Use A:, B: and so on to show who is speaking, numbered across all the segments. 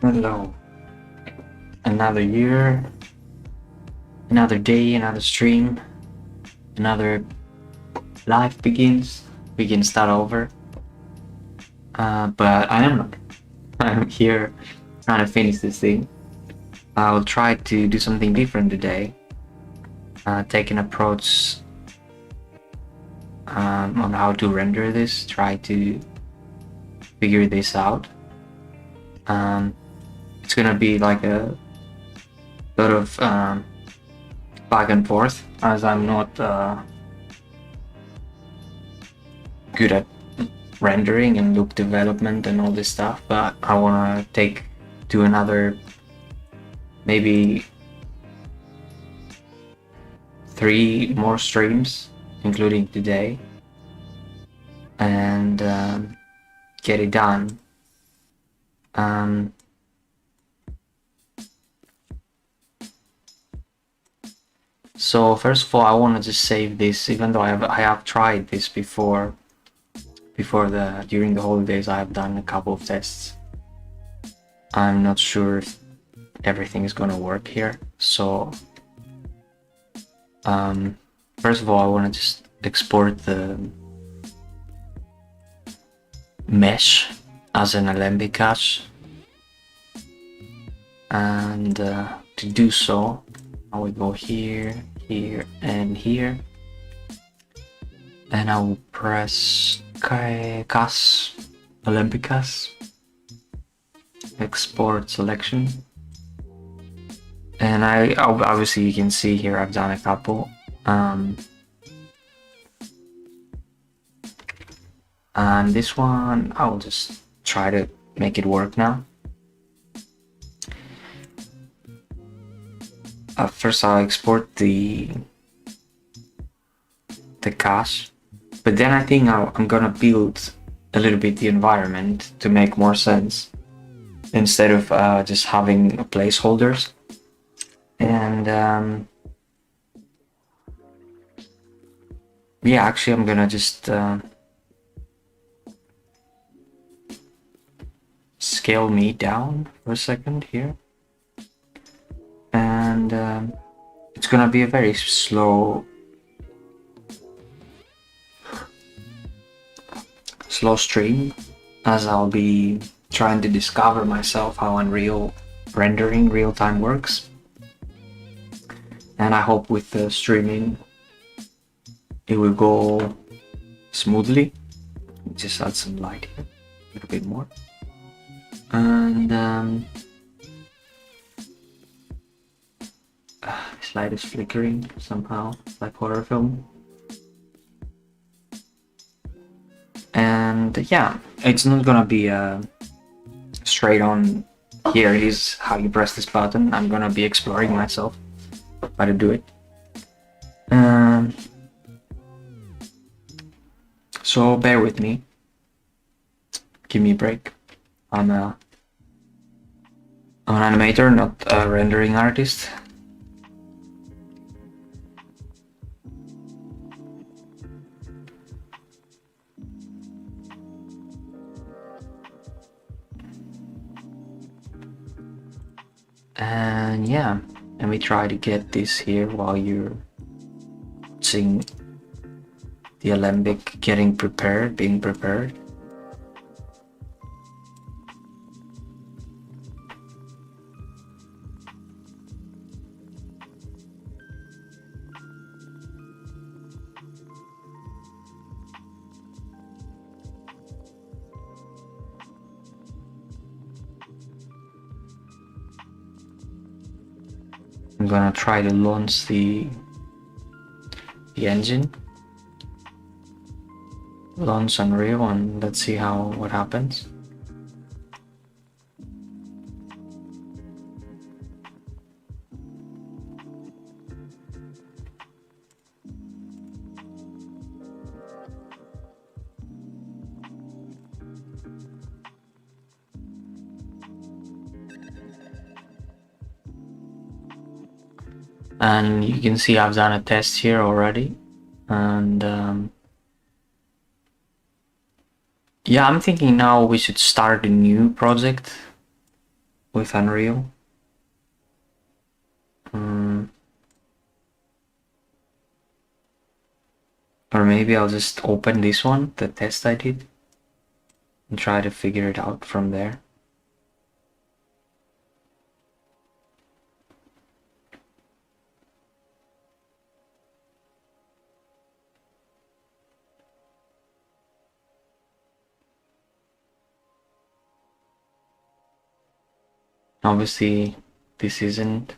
A: Hello. Another year, another day, another stream, another life begins. We can start over. But I am not. I'm here trying to finish this thing. I'll try to do something different today. Take an approach on how to render this. Try to figure this out. It's gonna be like a lot of back and forth, as I'm not good at rendering and look development and all this stuff, but I want to do another maybe 3 more streams, including today, and get it done. So first of all, I want to just save this, even though I have tried this before. During the holidays, I have done a couple of tests. I'm not sure if everything is gonna work here. So first of all, I want to just export the mesh as an Alembic cache, and to do so, I will go here, here, and here, and I will press CAS, Alembic cache, export selection, and obviously you can see here I've done a couple. And this one, I'll just try to make it work now. First, I'll export the cache, but then I think I'm gonna build a little bit the environment to make more sense, instead of just having placeholders. And yeah, actually, I'm gonna just scale me down for a second here, and it's gonna be a very slow stream, as I'll be trying to discover myself how Unreal rendering real-time works, and I hope with the streaming it will go smoothly. Just add some light here, a little bit more. And this light is flickering somehow, like horror film. And yeah, it's not gonna be a straight on, here it is how you press this button. I'm gonna be exploring myself how to do it. So bear with me, give me a break. I'm an animator, not a rendering artist. And yeah, and we try to get this here while you're seeing the Alembic being prepared. I'm gonna try to launch the engine, launch Unreal, and let's see what happens. And you can see I've done a test here already, and yeah, I'm thinking now we should start a new project with Unreal. Or maybe I'll just open this one, the test I did, and try to figure it out from there. Obviously, this isn't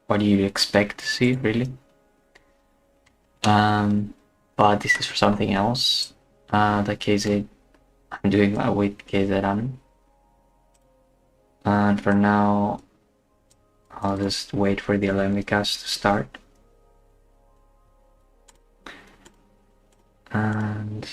A: what you expect to see, really. But this is for something else. The KZ I'm doing with KZanim. And for now, I'll just wait for the Olympics to start. And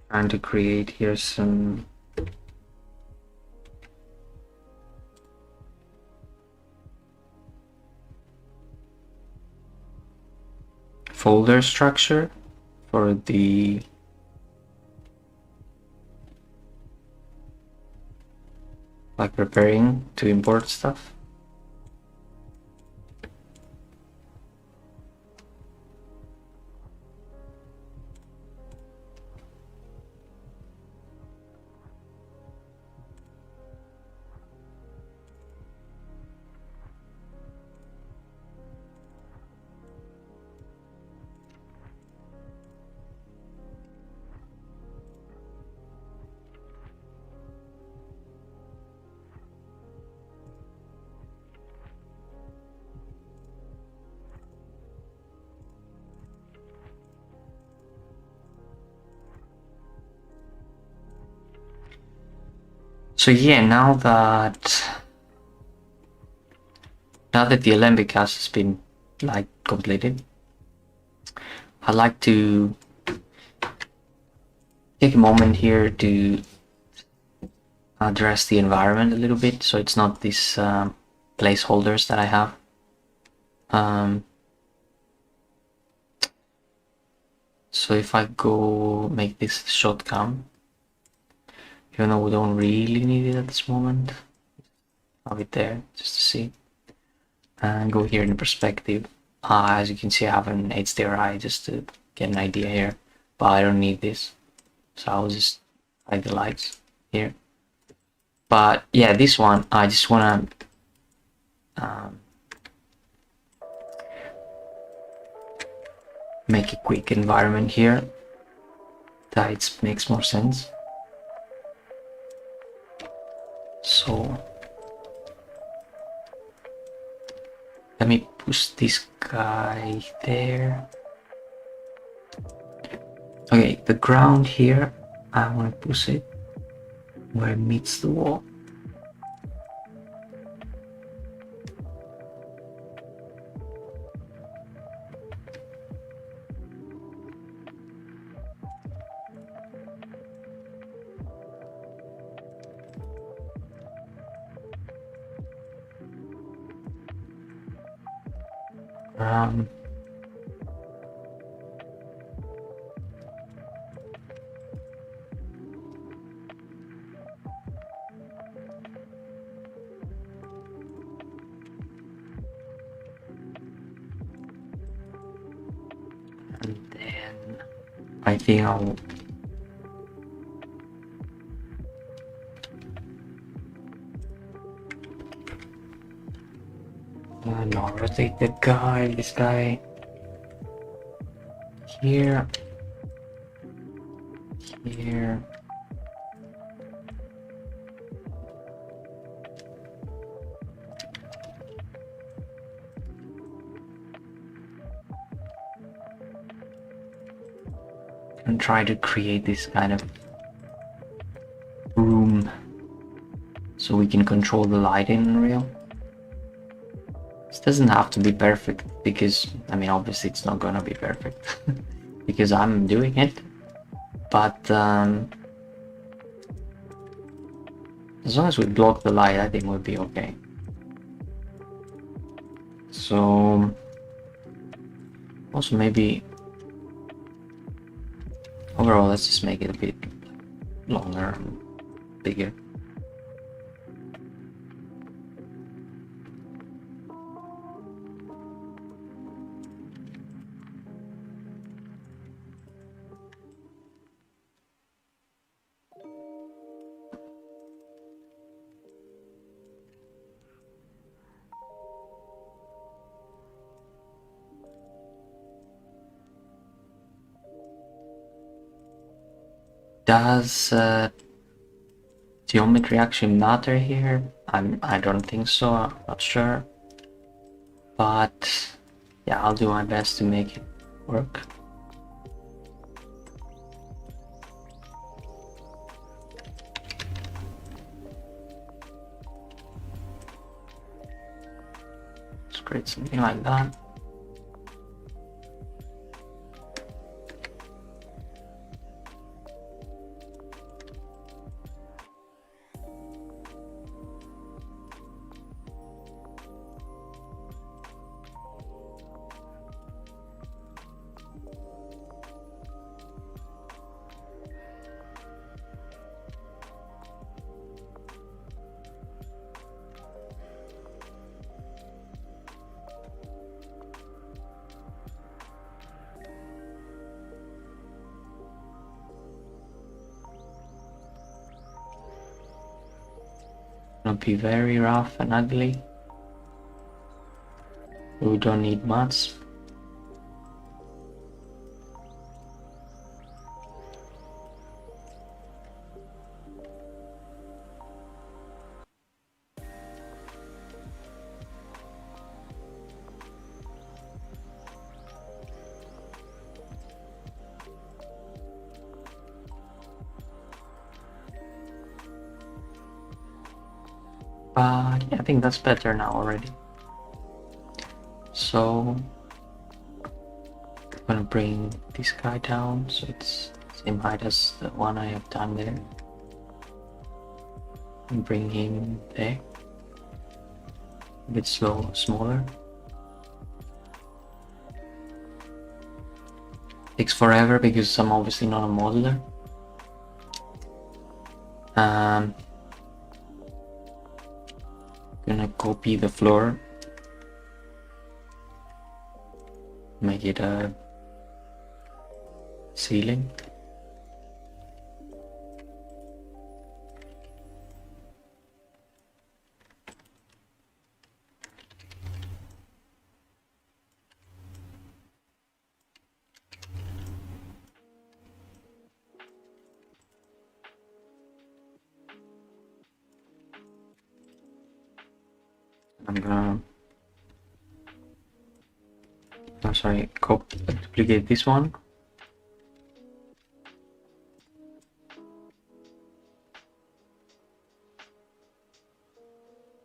A: trying to create here some folder structure for the like preparing to import stuff. So yeah, now that the Olympic cast has been like completed, I'd like to take a moment here to address the environment a little bit, so it's not these placeholders that I have. So if I go make this shotgun, even though we don't really need it at this moment, have it there just to see. And go here in perspective. As you can see, I have an HDRI just to get an idea here, but I don't need this, so I'll just hide the lights here. But yeah, this one I just wanna make a quick environment here that it makes more sense. So let me push this guy there. Okay, the ground here, I want to push it where it meets the wall. And then I think I'll no, rotate the guy, this guy here, here. and try to create this kind of room so we can control the light in Unreal. This doesn't have to be perfect because, I mean, obviously it's not gonna be perfect because I'm doing it, but as long as we block the light, I think we'll be okay. So also maybe overall, let's just make it a bit longer and bigger. Does geometry actually matter here? I don't think so. I'm not sure, but yeah, I'll do my best to make it work. Let's create something like that. Gonna be very rough and ugly. We don't need much. But yeah, I think that's better now already. So I'm gonna bring this guy down so it's same height as the one I have done there. And bring him there. A bit smaller. Takes forever because I'm obviously not a modeler. Gonna copy the floor, make it a ceiling. I'm gonna, I'm sorry, duplicate this one.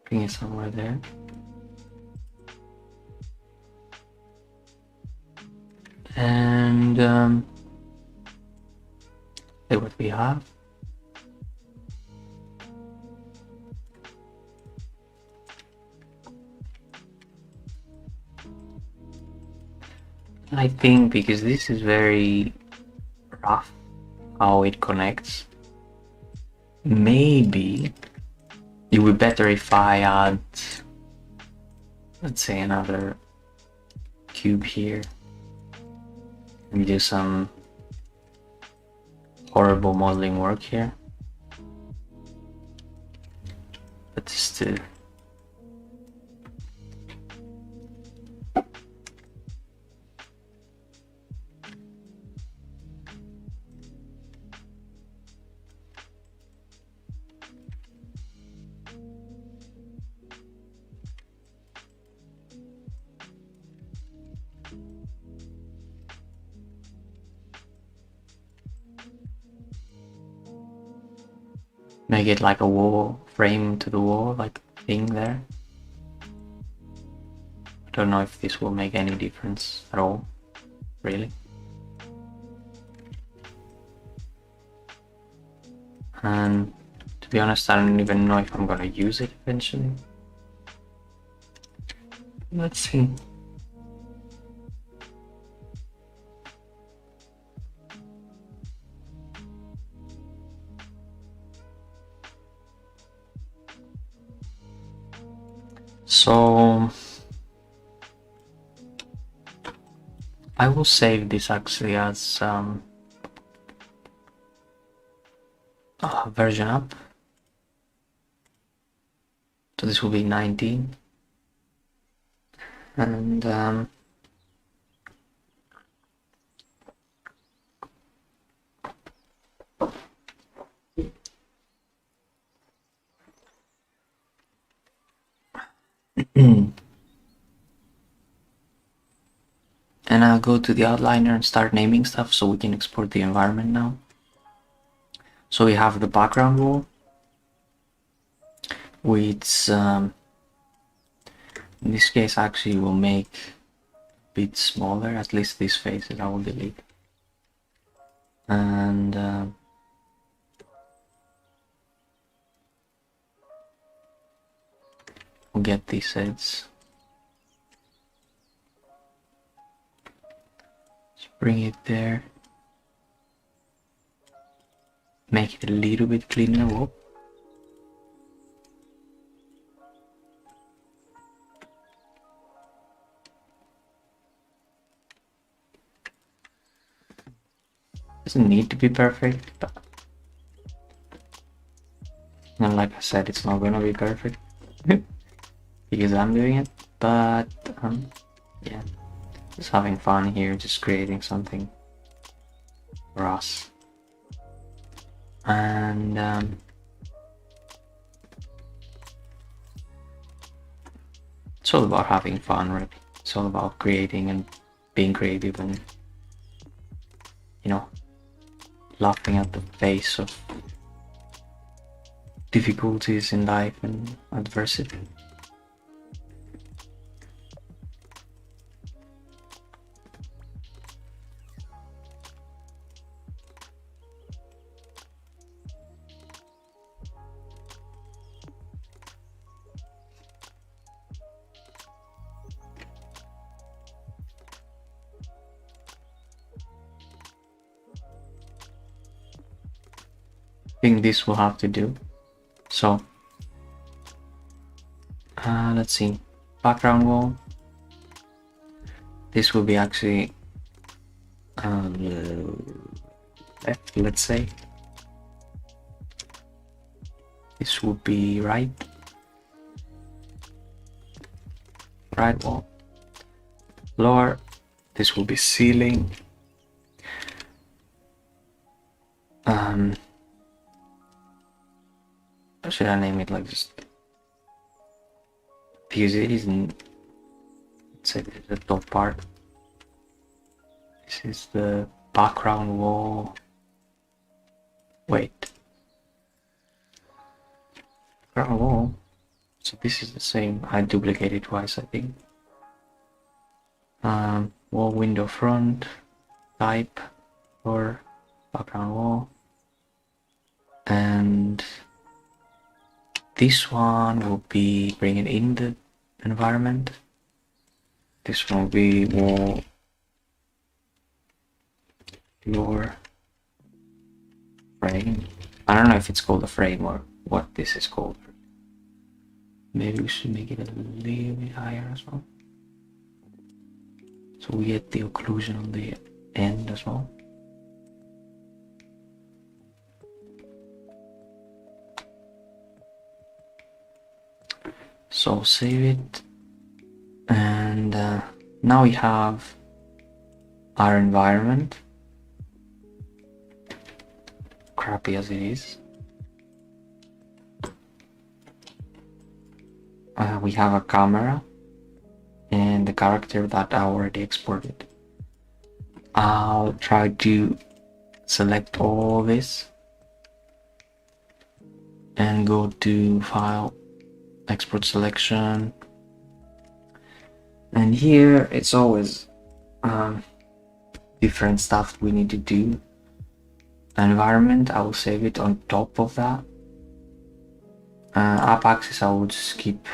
A: Bring it somewhere there. And see what we have. I think because this is very rough how it connects, maybe it would be better if I add, let's say, another cube here and do some horrible modeling work here. But still, make it like a wall frame to the wall, like thing there. I don't know if this will make any difference at all, really. And to be honest, I don't even know if I'm gonna use it eventually. Let's see. So I will save this actually as version up. So this will be 19. And and I'll go to the outliner and start naming stuff so we can export the environment now. So we have the background wall, which in this case actually will make a bit smaller, at least these faces I will delete. And we'll get these heads. Just bring it there. Make it a little bit cleaner. Whoa. Doesn't need to be perfect, but and like I said, it's not gonna be perfect because I'm doing it. But yeah, just having fun here, just creating something for us. And it's all about having fun, right? It's all about creating and being creative and, you know, laughing at the face of difficulties in life and adversity. I think this will have to do. So let's see, background wall. This will be actually left, let's say. This will be right wall. Floor, this will be ceiling. Should I name it like just because it isn't, let's say this is the top part. This is the background wall. Wait. Background wall. So this is the same. I duplicated twice, I think. Wall, window, front, type, or background wall. And this one will be bringing in the environment. This one will be wall, floor, frame. I don't know if it's called a frame or what this is called. Maybe we should make it a little bit higher as well, so we get the occlusion on the end as well. So save it, and now we have our environment, crappy as it is. We have a camera and the character that I already exported. I'll try to select all this and go to File, Export Selection. And here it's always different stuff we need to do. Environment, I will save it on top of that. Up axis, I will just keep.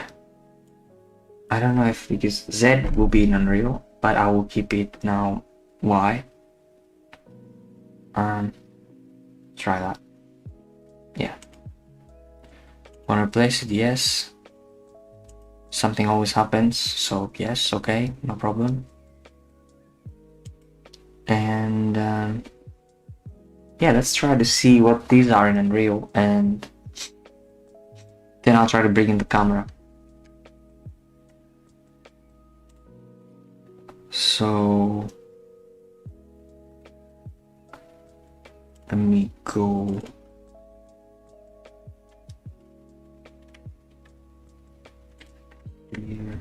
A: I don't know if because Z will be in Unreal, but I will keep it now Y. Try that. Yeah. Want to replace it? Yes. Something always happens, so yes, okay, no problem. And yeah, let's try to see what these are in Unreal, and then I'll try to bring in the camera. So let me go here.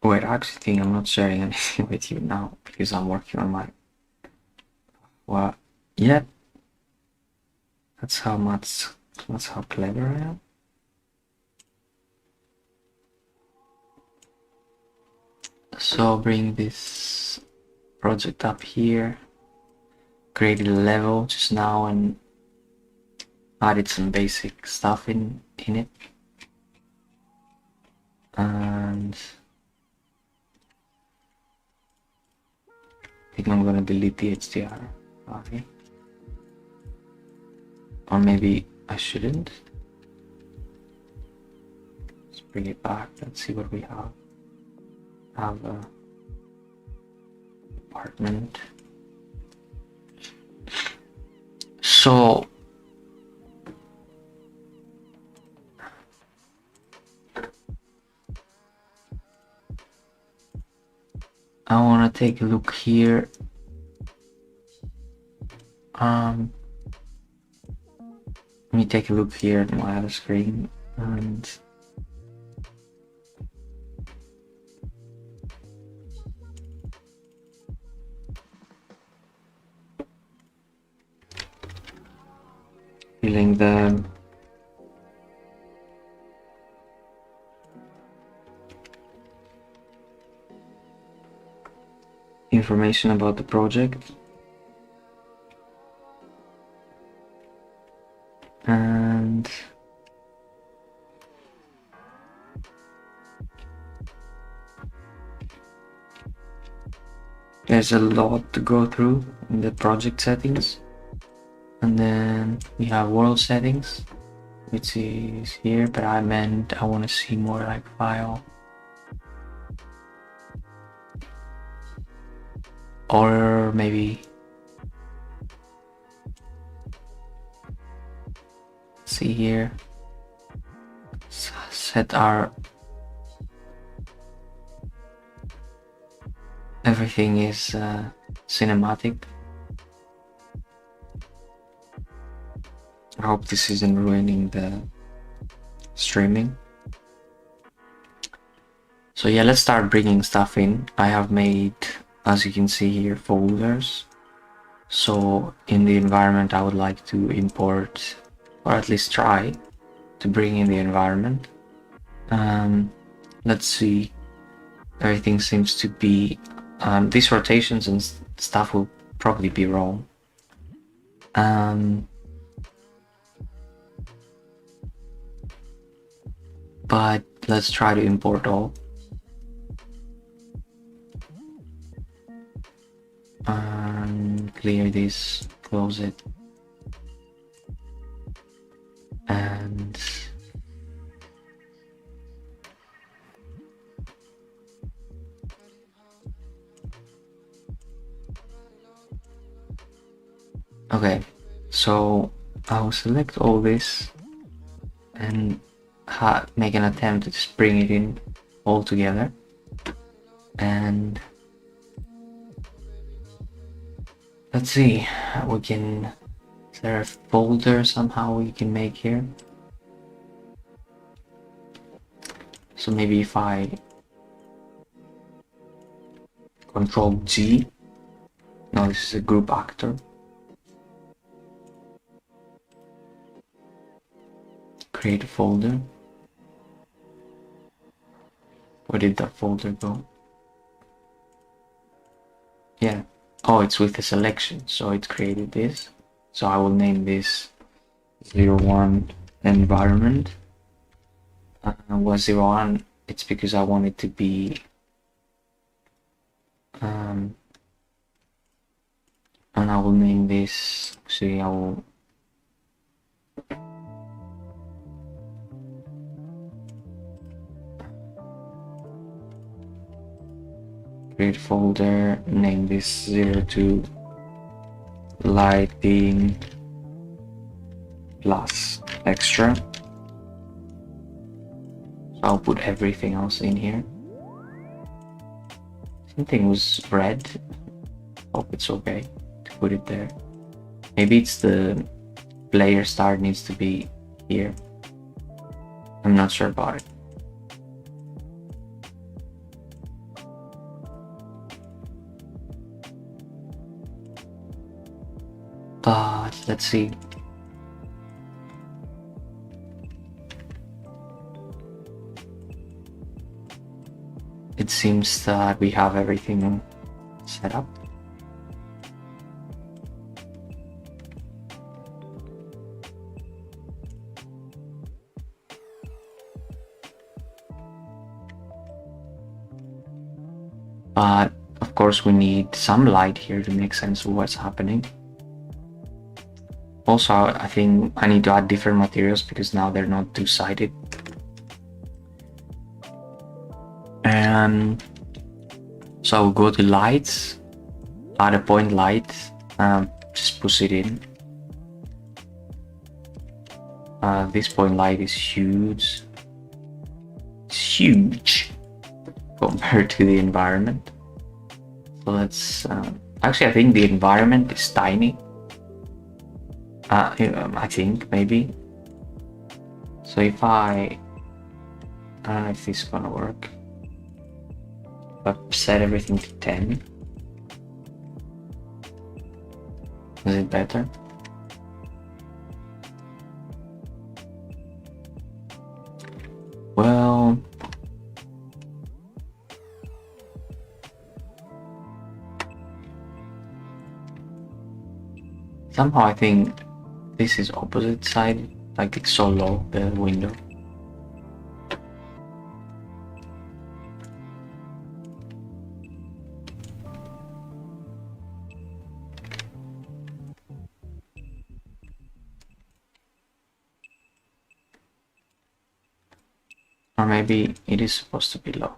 A: Wait, I actually think I'm not sharing anything with you now because I'm working on my. Well, yeah. That's how clever I am. So bring this project up here. Created a level just now and added some basic stuff in it. And I think I'm gonna delete the HDR. Okay. Or maybe I shouldn't. Let's bring it back. Let's see what we have. Have a apartment. So I want to take a look here. Let me take a look here at my other screen and feeling the information about the project. And there's a lot to go through in the project settings. And then we have world settings, which is here, but I want to see more like file. Or maybe see here, set our everything is cinematic. I hope this isn't ruining the streaming. So yeah, let's start bringing stuff in. I have made, as you can see here, folders. So in the environment, I would like to import, or at least try to bring in the environment. Let's see. Everything seems to be, these rotations and stuff will probably be wrong. But let's try to import all. Clear this, close it, and okay, so I'll select all this and make an attempt to just bring it in all together. And let's see, we can, is there a folder somehow we can make here? So maybe if I Control G, no, this is a group actor. Create a folder. Where did that folder go? Yeah. Oh, it's with a selection, so it created this. So I will name this 01 environment. Was 01, it's because I want it to be and I will name this, actually I will create folder, name this 02 lighting plus extra. So I'll put everything else in here. Something was red. Hope it's okay to put it there. Maybe it's the player start needs to be here. I'm not sure about it. But let's see. It seems that we have everything set up. But of course we need some light here to make sense of what's happening. Also, I think I need to add different materials because now they're not two-sided. And so I'll go to lights, add a point light, just push it in. This point light is huge. It's huge compared to the environment. So let's actually I think the environment is tiny. I think maybe. So if I don't know if this is gonna work. If I set everything to 10, is it better? Well, somehow I think this is opposite side, like it's so low, the window. Or maybe it is supposed to be low.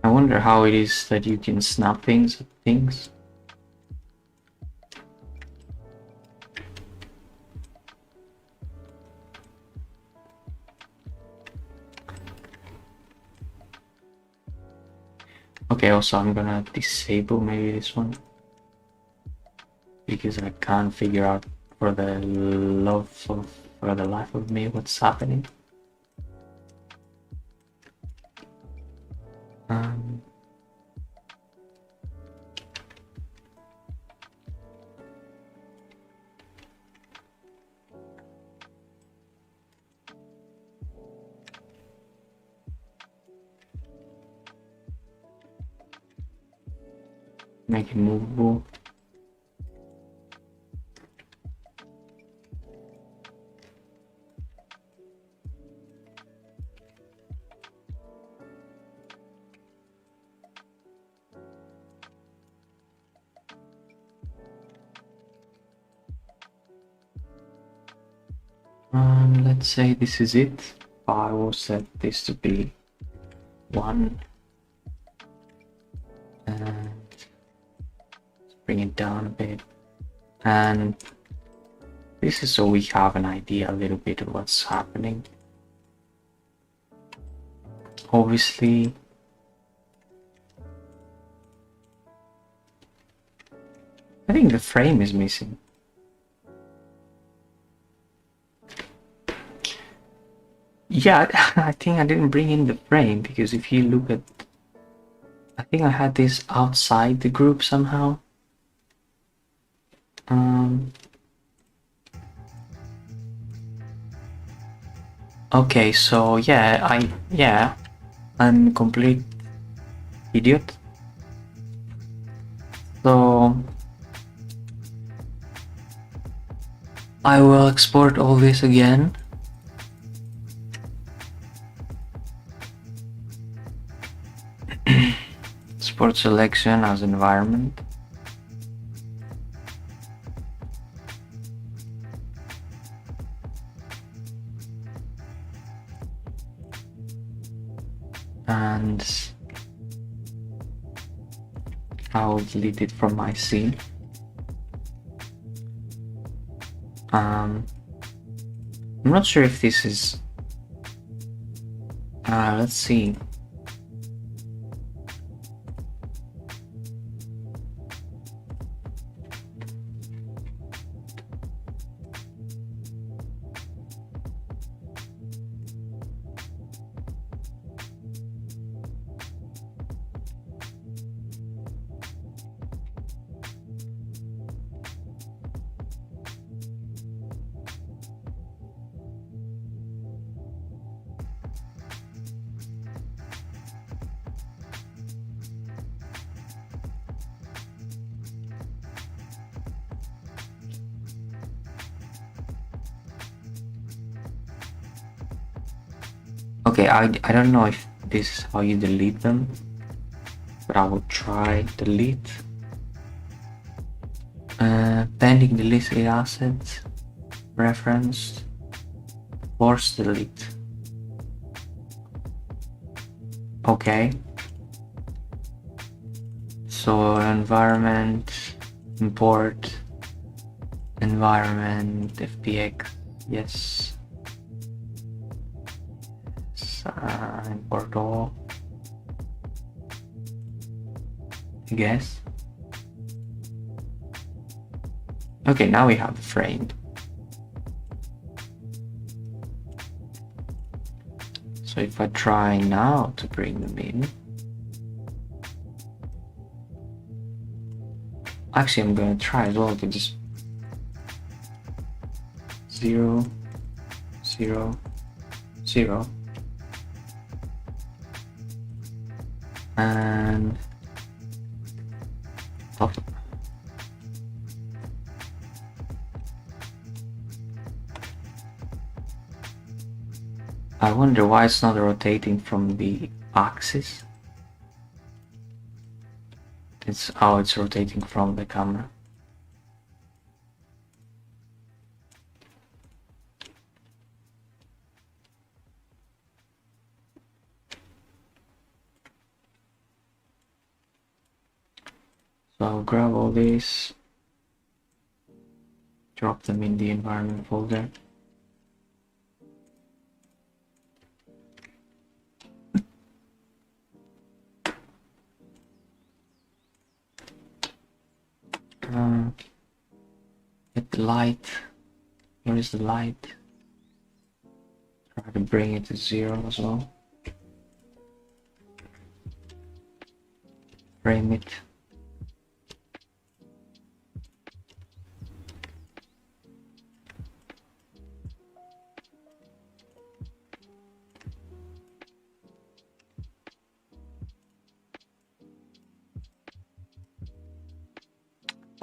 A: I wonder how it is that you can snap things at things. Okay, also I'm gonna disable maybe this one because I can't figure out for the life of me what's happening. Um, make it movable. Let's say this is it. I will set this to be 1 and bring it down a bit, and this is so we have an idea a little bit of what's happening. Obviously, I think the frame is missing. Yeah, I think I didn't bring in the frame, because if you look at, I think I had this outside the group somehow. Okay, so yeah, I'm a complete idiot. So I will export all this again. Export selection as environment. And I will delete it from my scene. I'm not sure if this is, let's see. Okay, I don't know if this is how you delete them, but I will try delete. Pending deleted assets, referenced, force delete. Okay. So environment, import, environment, FPX, yes. Import all, I guess. Okay, now we have the frame. So if I try now to bring them in, actually I'm going to try as well to just 0, 0, 0, and top. I wonder why it's not rotating from the axis. It's rotating from the camera. So I'll grab all these, drop them in the environment folder. Get the light. Where is the light? Try to bring it to 0 as well. Frame it.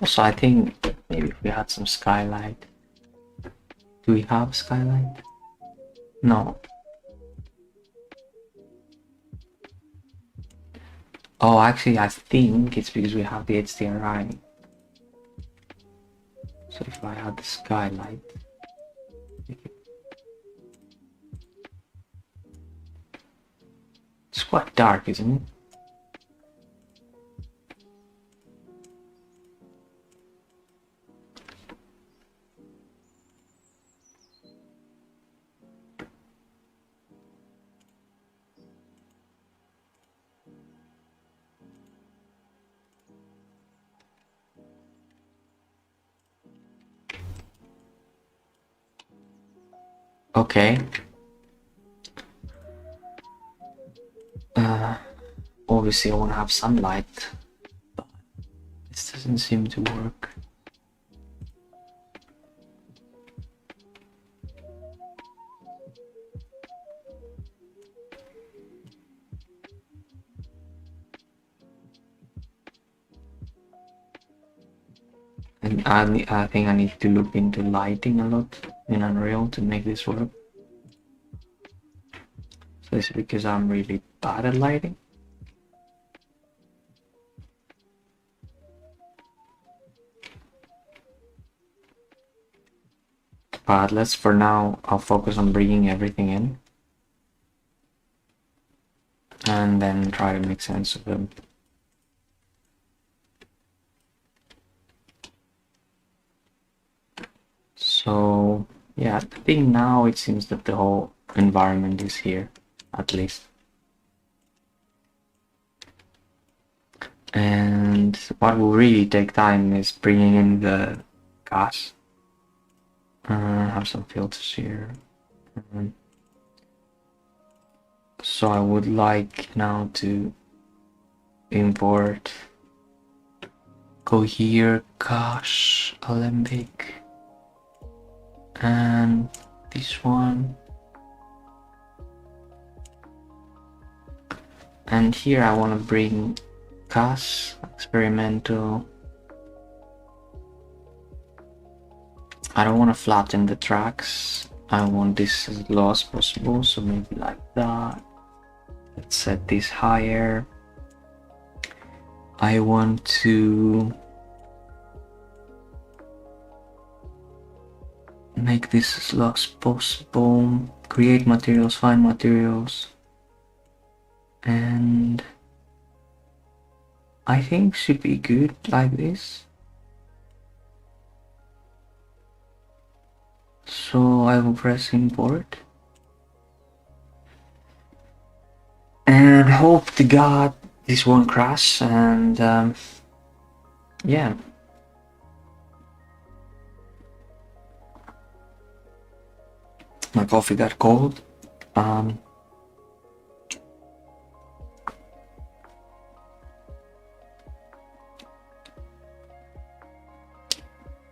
A: Also, I think maybe if we had some skylight. Do we have skylight? No. Oh, actually, I think it's because we have the HDRI. So if I had the skylight, it's quite dark, isn't it? Okay. Obviously I want to have sunlight, but this doesn't seem to work. And I think I need to look into lighting a lot in Unreal to make this work. So it's because I'm really bad at lighting. But let's, for now, I'll focus on bringing everything in. And then try to make sense of them. So, yeah, I think now it seems that the whole environment is here, at least. And what will really take time is bringing in the gas. Have some filters here. So I would like now to import, go here, gosh, Alembic, and this one. And here I want to bring gas, experimental. I don't want to flatten the tracks. I want this as low as possible, so maybe like that. Let's set this higher. I want to make this as low as possible. Create materials, find materials. And I think should be good like this. So I will press import. And hope to God this won't crash, and yeah. My coffee got cold.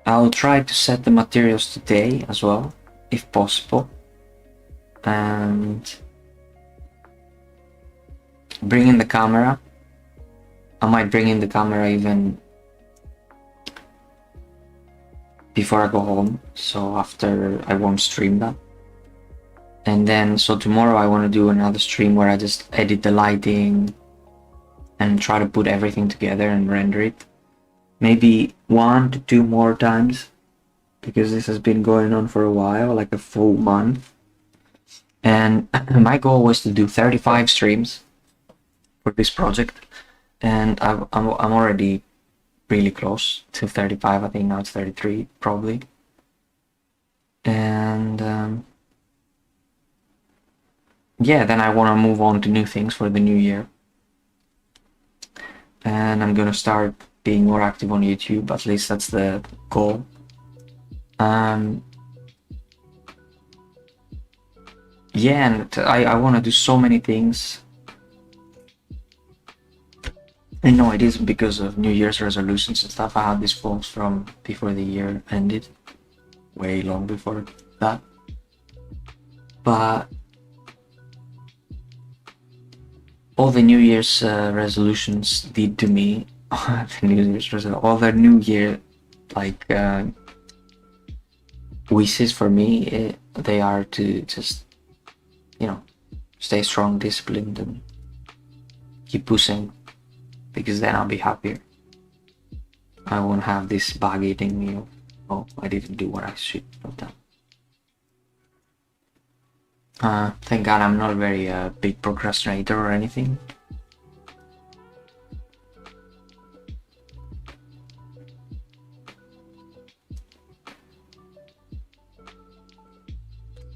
A: I'll try to set the materials today as well, if possible. And bring in the camera. I might bring in the camera even before I go home, so after I won't stream that. And then, so tomorrow I want to do another stream where I just edit the lighting and try to put everything together and render it. Maybe 1 to 2 more times, because this has been going on for a while, like a full month. And my goal was to do 35 streams for this project, and I'm already really close to 35. I think now it's 33 probably. And yeah, then I want to move on to new things for the new year, and I'm gonna start being more active on YouTube. At least that's the goal. Yeah, and I want to do so many things. And no, it is because of New Year's resolutions and stuff. I had these goals from before the year ended, way long before that. But all the New Year's resolutions did to me the New Year's resolution, all the New Year like wishes for me, they are to just, you know, stay strong, disciplined, and keep pushing, because then I'll be happier. I won't have this bug eating me of, oh, I didn't do what I should have done. Thank God I'm not a very big procrastinator or anything.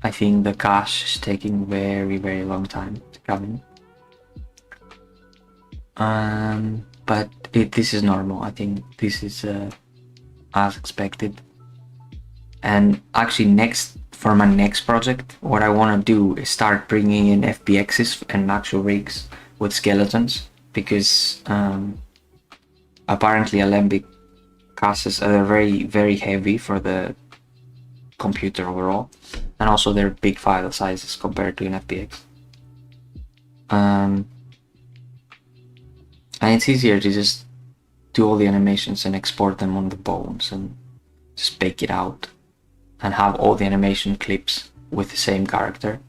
A: I think the cash is taking very, very long time to come in. But this is normal. I think this is as expected. And actually, for my next project, what I want to do is start bringing in FBXs and actual rigs with skeletons, because apparently Alembic casts are very, very heavy for the computer overall, and also they're big file sizes compared to an FBX. And it's easier to just do all the animations and export them on the bones and just bake it out and have all the animation clips with the same character.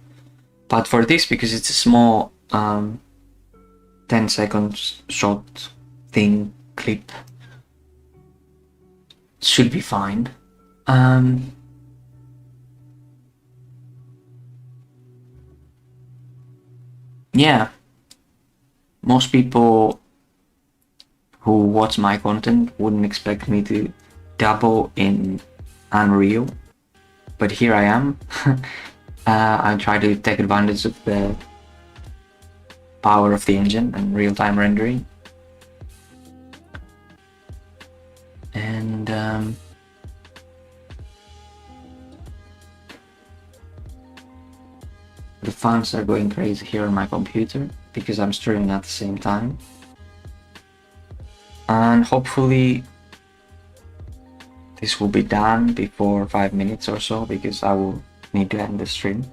A: But for this, because it's a small 10 seconds short thing clip, it should be fine. Yeah, most people who watch my content wouldn't expect me to dabble in Unreal, but here I am. I try to take advantage of the power of the engine and real-time rendering. And the fans are going crazy here on my computer because I'm streaming at the same time. And hopefully this will be done before 5 minutes or so, because I will need to end the stream.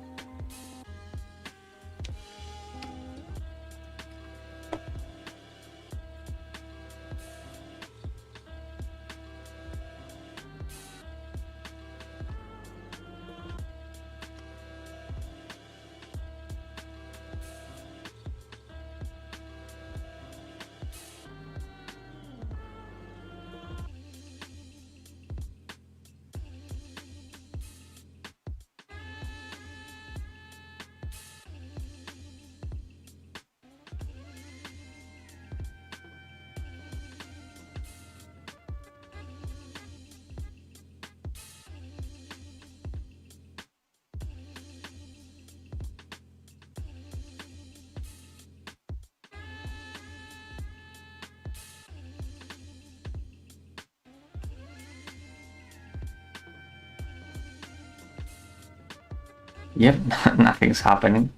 A: Yep, nothing's happening.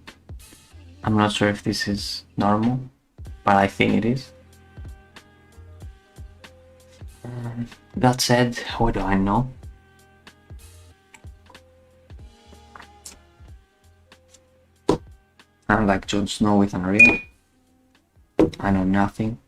A: I'm not sure if this is normal, but I think it is. That said, what do I know? I'm like Jon Snow with Unreal. I know nothing.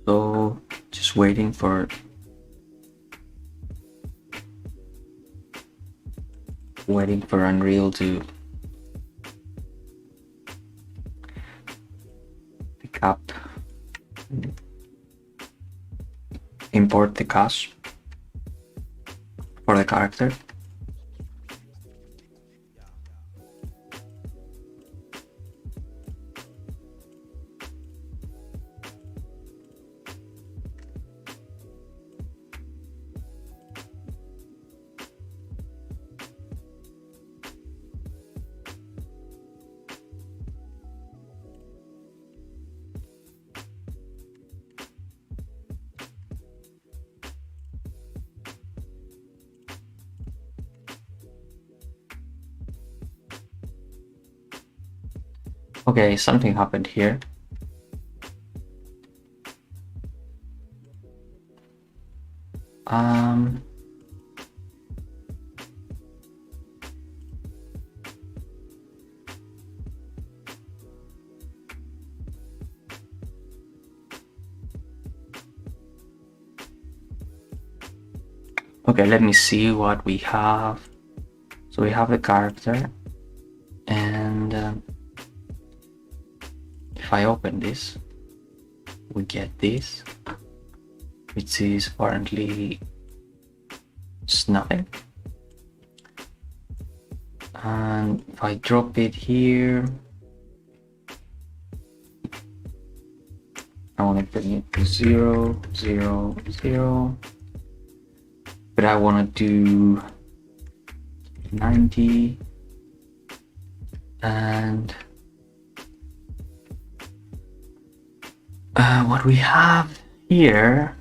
A: So just waiting for Unreal to pick up, import the cache for the character. Okay, something happened here. Okay, let me see what we have. So we have the character, and if I open this, we get this, which is apparently nothing. And if I drop it here, I want to bring it to 0, 0, 0. But I want to do 90, and what we have here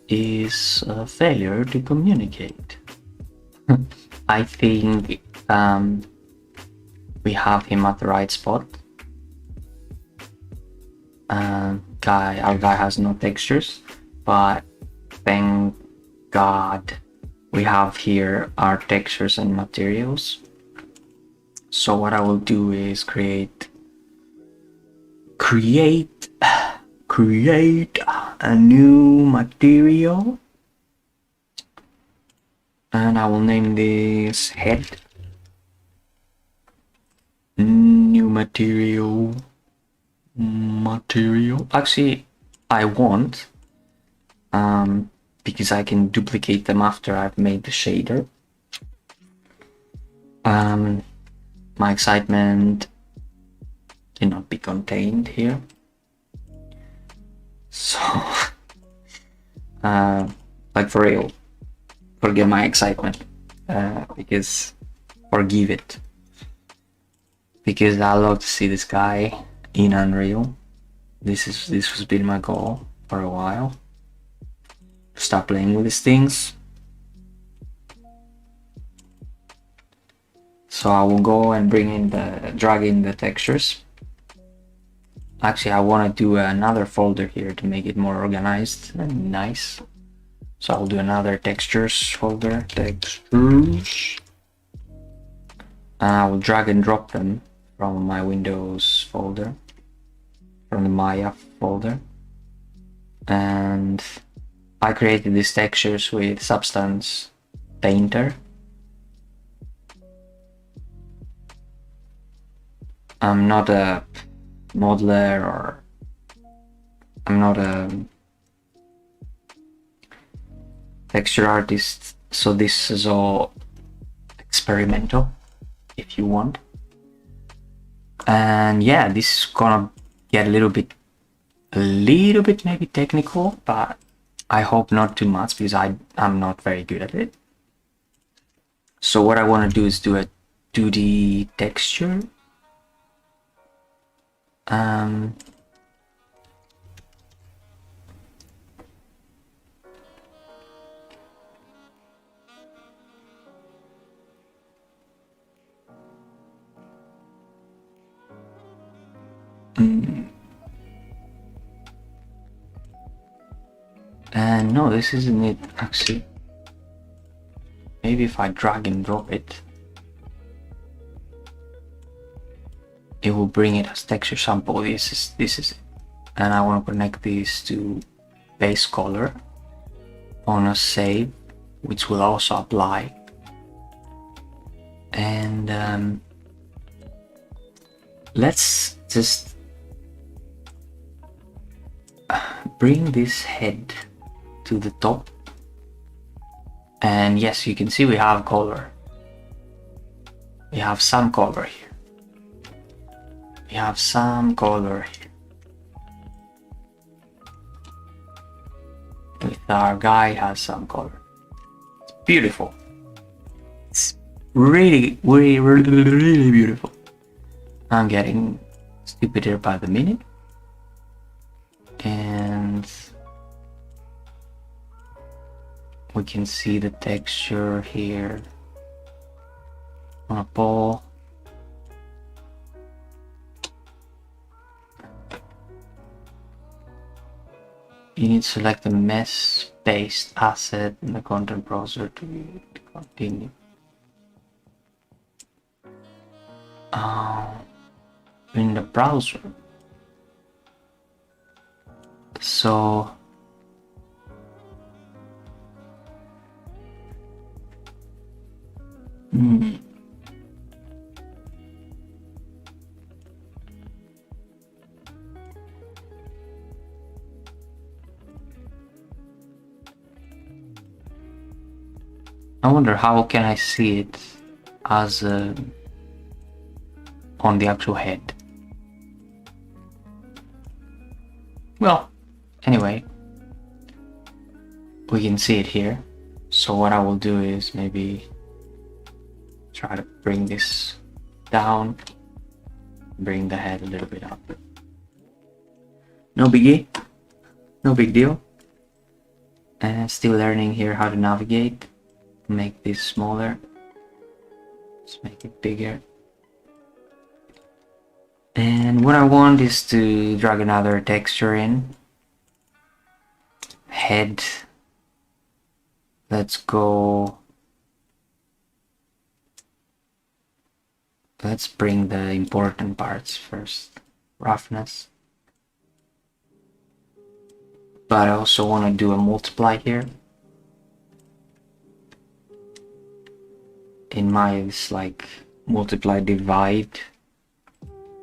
A: is a failure to communicate. I think we have him at the right spot. Our guy has no textures, but thank God we have here our textures and materials. So what I will do is create a new material, and I will name this head. New material. Actually, I won't, because I can duplicate them after I've made the shader. My excitement cannot be contained here. So, like for real, forget my excitement, because forgive it, because I love to see this guy in Unreal. This has been my goal for a while. Start playing with these things. So I will go and drag in the textures. Actually, I want to do another folder here to make it more organized and nice. So I'll do another textures folder, textures. And I will drag and drop them from my Windows folder, from the Maya folder. And I created these textures with Substance Painter. I'm not a modeler, or I'm not a texture artist, so this is all experimental, if you want. And yeah, this is gonna get a little bit maybe technical, but I hope not too much, because I'm not very good at it. So what I want to do is do a 2D texture. And no, this isn't it, actually. Maybe if I drag and drop it, it will bring it as texture sample. This is it. And I want to connect this to base color on a save, which will also apply. And let's just bring this head to the top. And yes, you can see we have color. We have some color here. We have some color here. With our guy has some color. It's beautiful. It's really beautiful. I'm getting stupider by the minute. And we can see the texture here on a ball. you need to select the mesh-based asset in the content browser to continue. In the browser. So I wonder how can I see it as on the actual head. Well, anyway, we can see it here. So what I will do is maybe try to bring this down, bring the head a little bit up. No biggie, no big deal. And still learning here how to navigate. Make this smaller. Let's make it bigger. And what I want is to drag another texture in. Head. Let's go. Let's bring the important parts first. Roughness. But I also want to do a multiply here. In my, it's like multiply, divide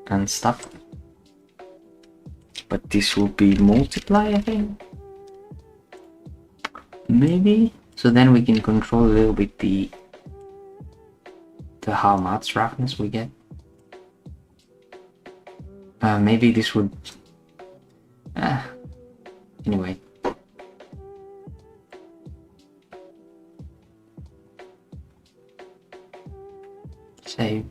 A: and stuff. But this will be multiply, I think. Maybe. So then we can control a little bit the how much roughness we get. Maybe this would. Anyway. Save.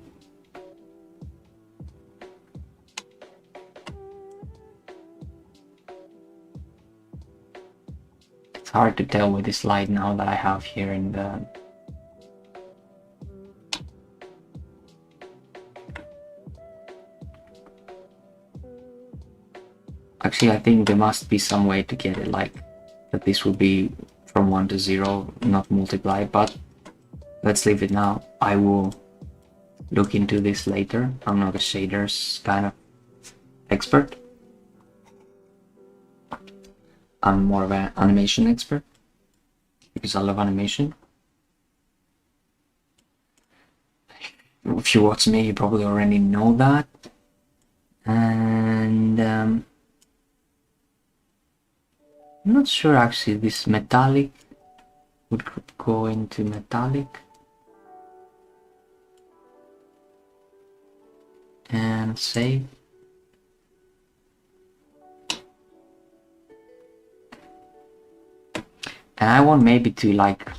A: It's hard to tell with this light now that I have here in the. Actually, I think there must be some way to get it like that this will be from 1 to 0, not multiply, but let's leave it now. I will look into this later. I'm not a shaders kind of expert. I'm more of an animation expert because I love animation. If you watch me, you probably already know that. And I'm not sure actually this metallic would go into metallic. And save. And I want maybe to like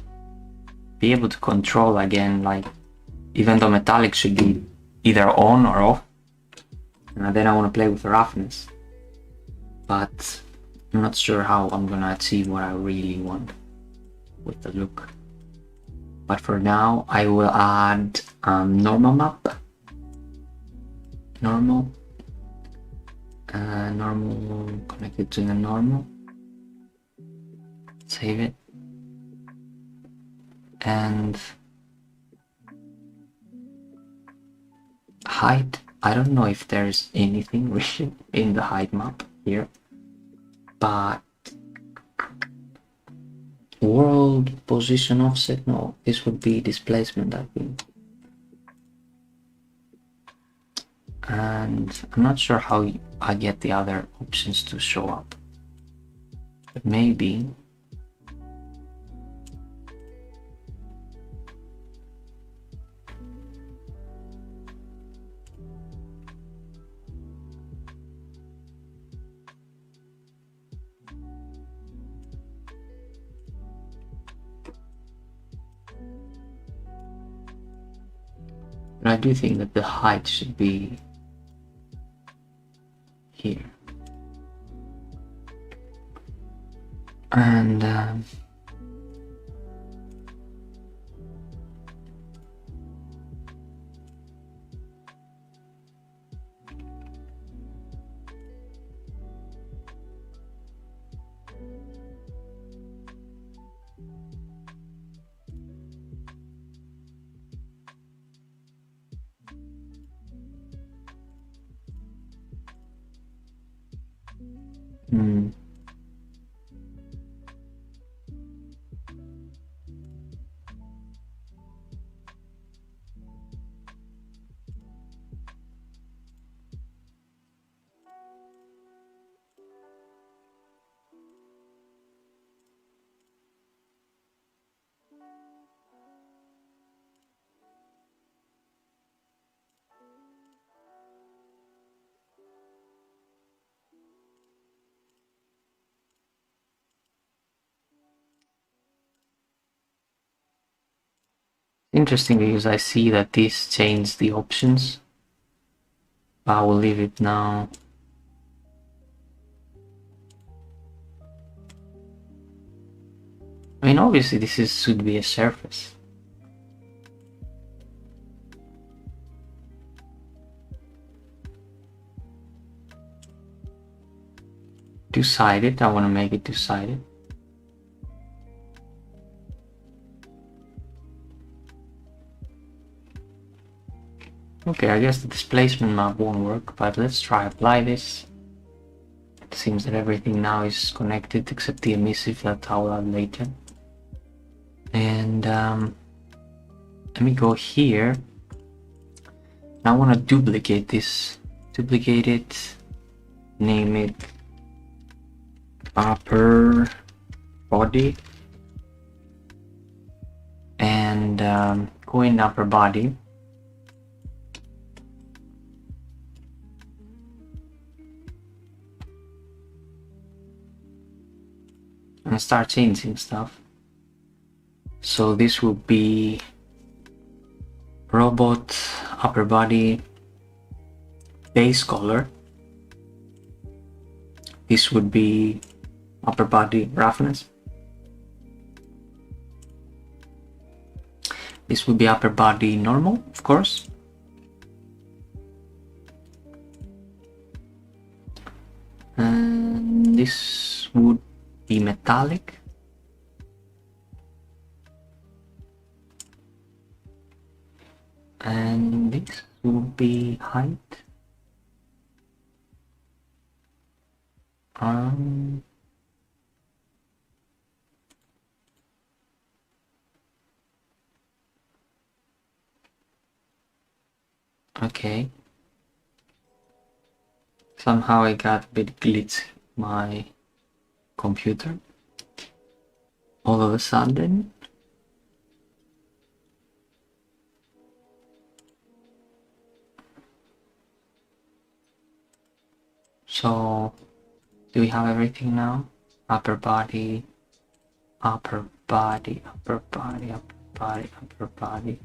A: be able to control again, like even though metallic should be either on or off. And then I want to play with the roughness. But I'm not sure how I'm gonna achieve what I really want with the look. But for now, I will add normal map. Normal. Normal connected to the normal. Save it. And height. I don't know if there's anything really in the height map here, but world position offset, no, this would be displacement, I think. And I'm not sure how I get the other options to show up, but maybe but I do think that the height should be here. And Hmm. Interesting because I see that this changed the options. I will leave it now. I mean, obviously this should be a surface. Two-sided, I want to make it two-sided. Okay, I guess the displacement map won't work, but let's try apply this. It seems that everything now is connected except the emissive that I will add later. And let me go here. I want to duplicate this. Duplicate it. Name it upper body. And go in upper body. And start changing stuff. So this will be robot upper body base color. This would be upper body roughness. This would be upper body normal, of course. And this would be metallic. And this would be height. Okay. Somehow I got a bit glitch my computer. All of a sudden. So, do we have everything now? Upper body, upper body, upper body, upper body, upper body.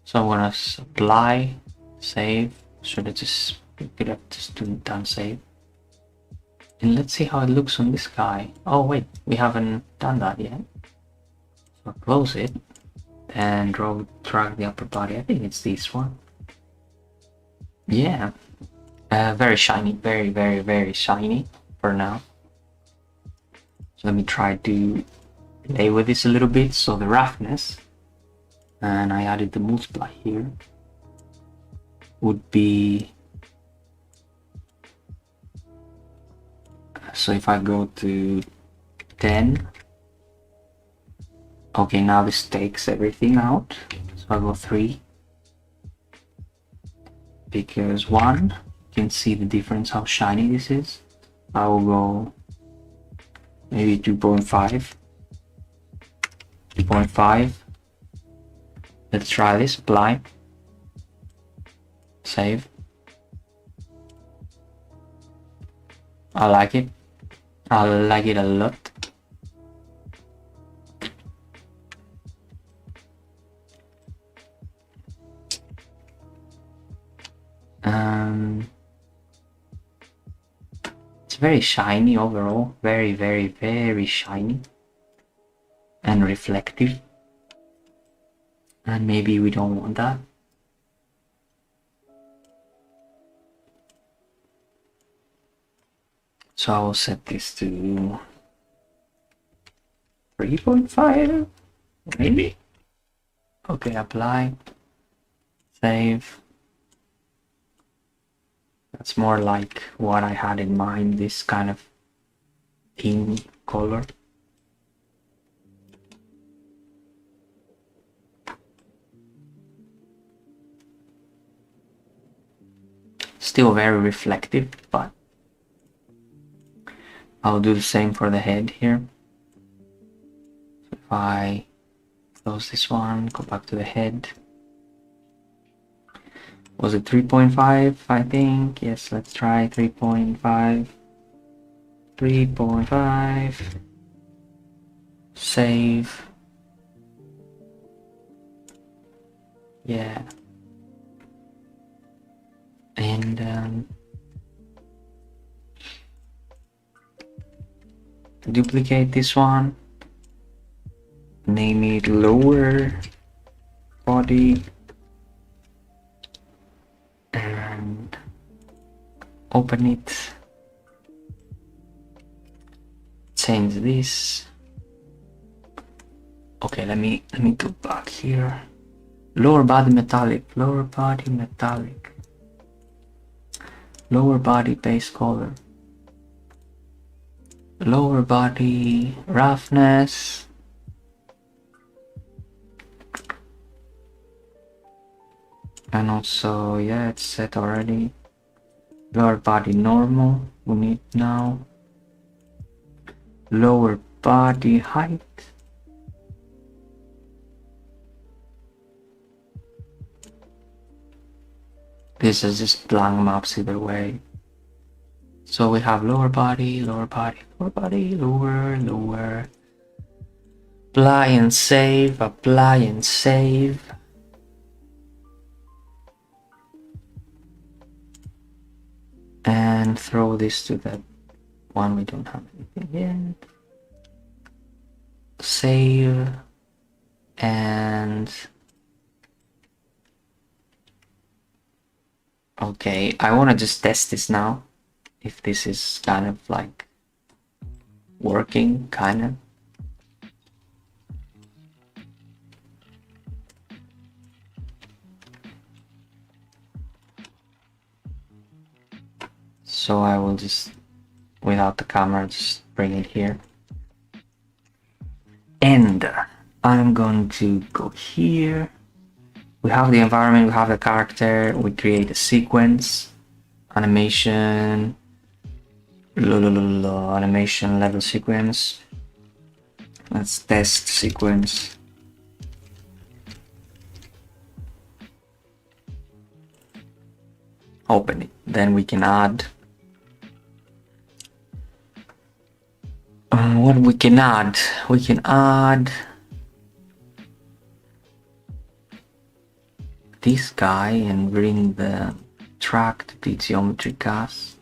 A: So I'm gonna apply, save. Should I just could have just done save? And let's see how it looks on this guy. Oh wait, we haven't done that yet. So close it and drag the upper body. I think it's this one. Yeah, very shiny, very, very, very shiny for now. So let me try to play with this a little bit. So the roughness, and I added the multiply here, would be, so if I go to 10, okay, now this takes everything out. So I go 3, because 1, you can see the difference how shiny this is. I will go maybe 2.5. 2.5. Let's try this. Apply. Save. I like it. I like it a lot. It's very shiny overall. Very, very, very shiny. And reflective. And maybe we don't want that. So I'll set this to 3.5, maybe. Okay, apply, save. That's more like what I had in mind, this kind of theme color. Still very reflective, but I'll do the same for the head here. So if I close this one, go back to the head. Was it 3.5? I think. Yes, let's try 3.5. 3.5. Save. Yeah. And duplicate this one. Name it lower body. And open it. Change this. Okay, let me go back here. Lower body metallic, lower body metallic, lower body base color, lower body roughness, and also, yeah, it's set already. Lower body normal, we need now. Lower body height. This is just blank maps either way. So we have lower body, lower body, lower body, lower, lower. Apply and save, apply and save. And throw this to that one we don't have anything yet. Save. And okay, I want to just test this now. If this is kind of like working, kind of. So I will just, without the camera, just bring it here. And I'm going to go here. We have the environment, we have the character, we create a sequence, animation, animation level sequence. Let's test sequence. Open it. Then we can add. What we can add? We can add this guy and bring the track to the geometry cast.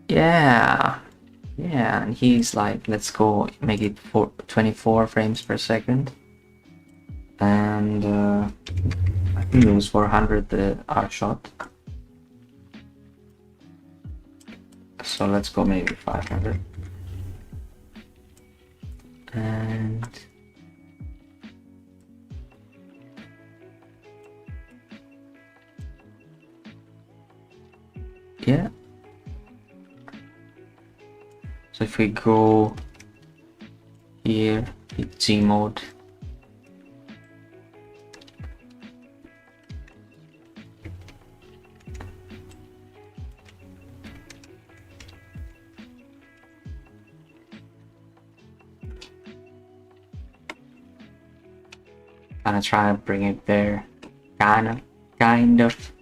A: Yeah, and he's like, let's go make it 24 frames per second. And I think it was 400 the art shot. So let's go maybe 500. And yeah. So if we go here, hit G mode. Gonna try and bring it there, kind of,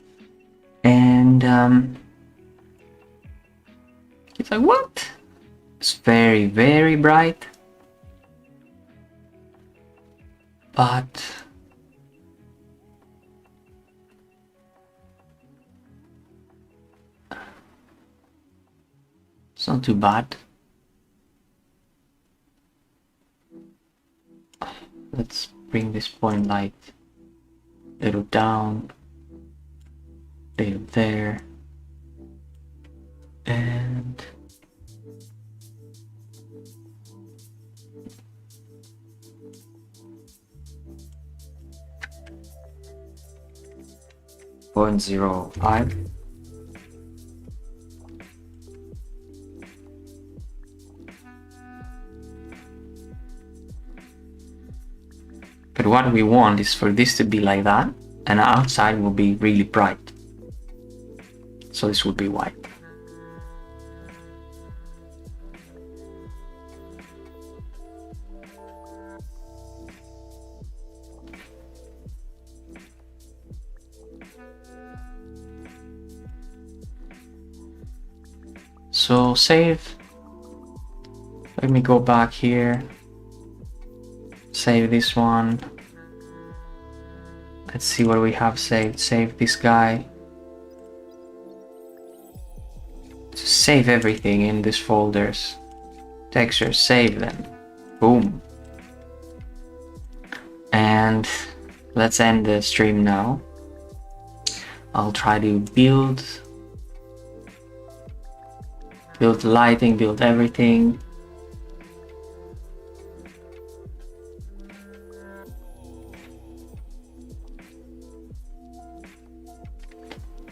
A: and it's like, what? It's very, very bright, but it's not too bad. Let's bring this point light a little down, a little there, and .05. what we want is for this to be like that, and outside will be really bright. So this will be white. So save. Let me go back here. Save this one. Let's see what we have saved. Save this guy. Save everything in these folders. Textures, save them. Boom. And let's end the stream now. I'll try to build lighting, build everything.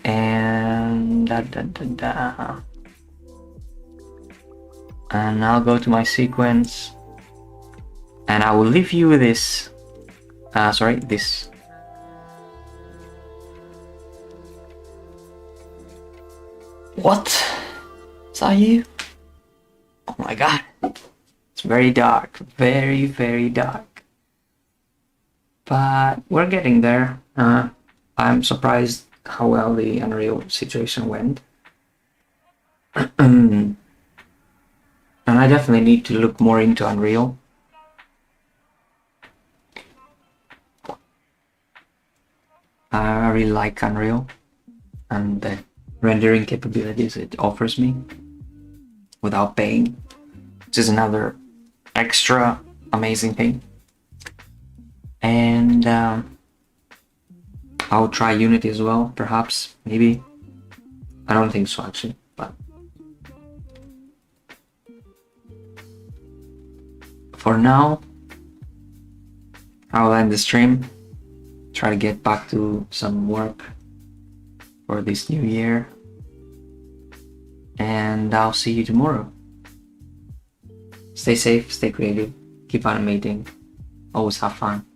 A: And and I'll go to my sequence, and I will leave you with this. This. What? Is that you? Oh my god. It's very dark. Very, very dark. But we're getting there. I'm surprised how well the Unreal situation went. And I definitely need to look more into Unreal. I really like Unreal and the rendering capabilities it offers me without paying, which is another extra amazing thing. And I'll try Unity as well, perhaps, maybe. I don't think so actually, but for now, I'll end the stream. Try to get back to some work for this new year. And I'll see you tomorrow. Stay safe, stay creative, keep animating, always have fun.